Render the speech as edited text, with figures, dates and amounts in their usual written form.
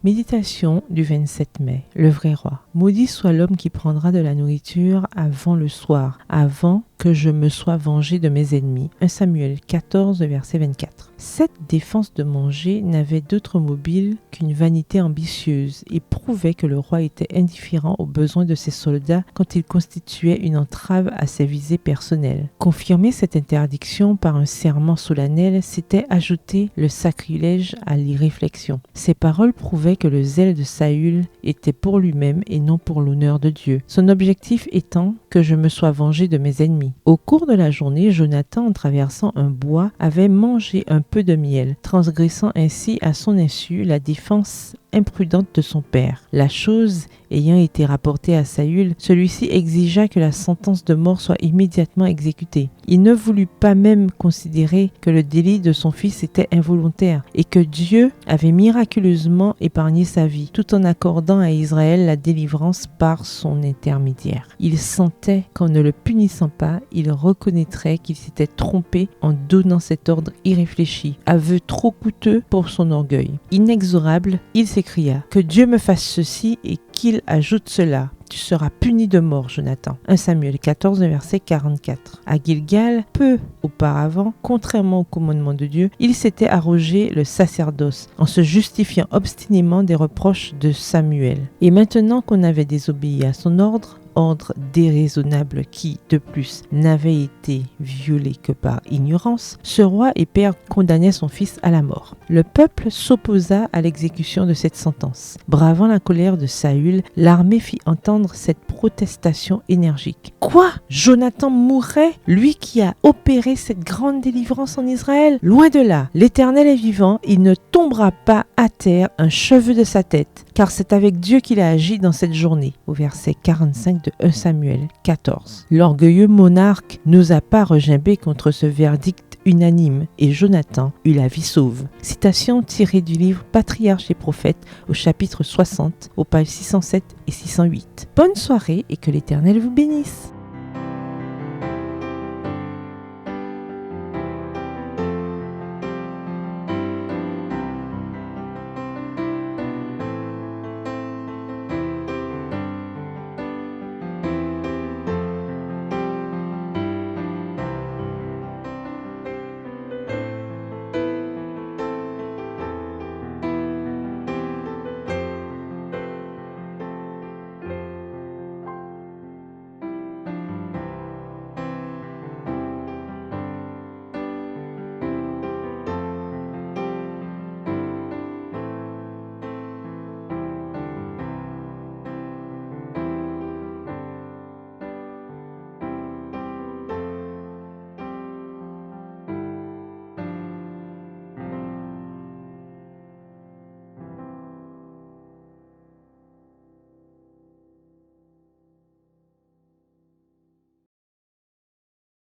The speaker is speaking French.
Méditation du 27 mai. Le vrai roi. Maudit soit l'homme qui prendra de la nourriture avant le soir, avant que je me sois vengé de mes ennemis. 1 Samuel 14, verset 24. Cette défense de manger n'avait d'autre mobile qu'une vanité ambitieuse et prouvait que le roi était indifférent aux besoins de ses soldats quand il constituait une entrave à ses visées personnelles. Confirmer cette interdiction par un serment solennel, c'était ajouter le sacrilège à l'irréflexion. Ces paroles prouvaient que le zèle de Saül était pour lui-même et non pour l'honneur de Dieu. Son objectif étant que je me sois vengé de mes ennemis. Au cours de la journée, Jonathan, en traversant un bois, avait mangé un peu de miel, transgressant ainsi à son insu la défense imprudente de son père. La chose ayant été rapportée à Saül, celui-ci exigea que la sentence de mort soit immédiatement exécutée. Il ne voulut pas même considérer que le délit de son fils était involontaire et que Dieu avait miraculeusement épargné sa vie, tout en accordant à Israël la délivrance par son intermédiaire. Il sentait qu'en ne le punissant pas, il reconnaîtrait qu'il s'était trompé en donnant cet ordre irréfléchi, aveu trop coûteux pour son orgueil. Inexorable, il s'écria « Que Dieu me fasse ceci et qu'il ajoute cela. Tu seras puni de mort, Jonathan. » 1 Samuel 14, verset 44. À Gilgal, peu auparavant, contrairement au commandement de Dieu, il s'était arrogé le sacerdoce en se justifiant obstinément des reproches de Samuel. Et maintenant qu'on avait désobéi à son ordre déraisonnable qui, de plus, n'avait été violé que par ignorance, ce roi et père condamnait son fils à la mort. Le peuple s'opposa à l'exécution de cette sentence. Bravant la colère de Saül, l'armée fit entendre cette protestation énergique. « Quoi ? Jonathan mourrait, lui qui a opéré cette grande délivrance en Israël ? Loin de là, l'Éternel est vivant, il ne tombera pas à terre un cheveu de sa tête, car c'est avec Dieu qu'il a agi dans cette journée. » Au verset 45 de 1 Samuel 14. L'orgueilleux monarque n'osa pas regimbé contre ce verdict unanime et Jonathan eut la vie sauve. Citation tirée du livre Patriarches et prophètes au chapitre 60, aux pages 607 et 608. Bonne soirée et que l'Éternel vous bénisse.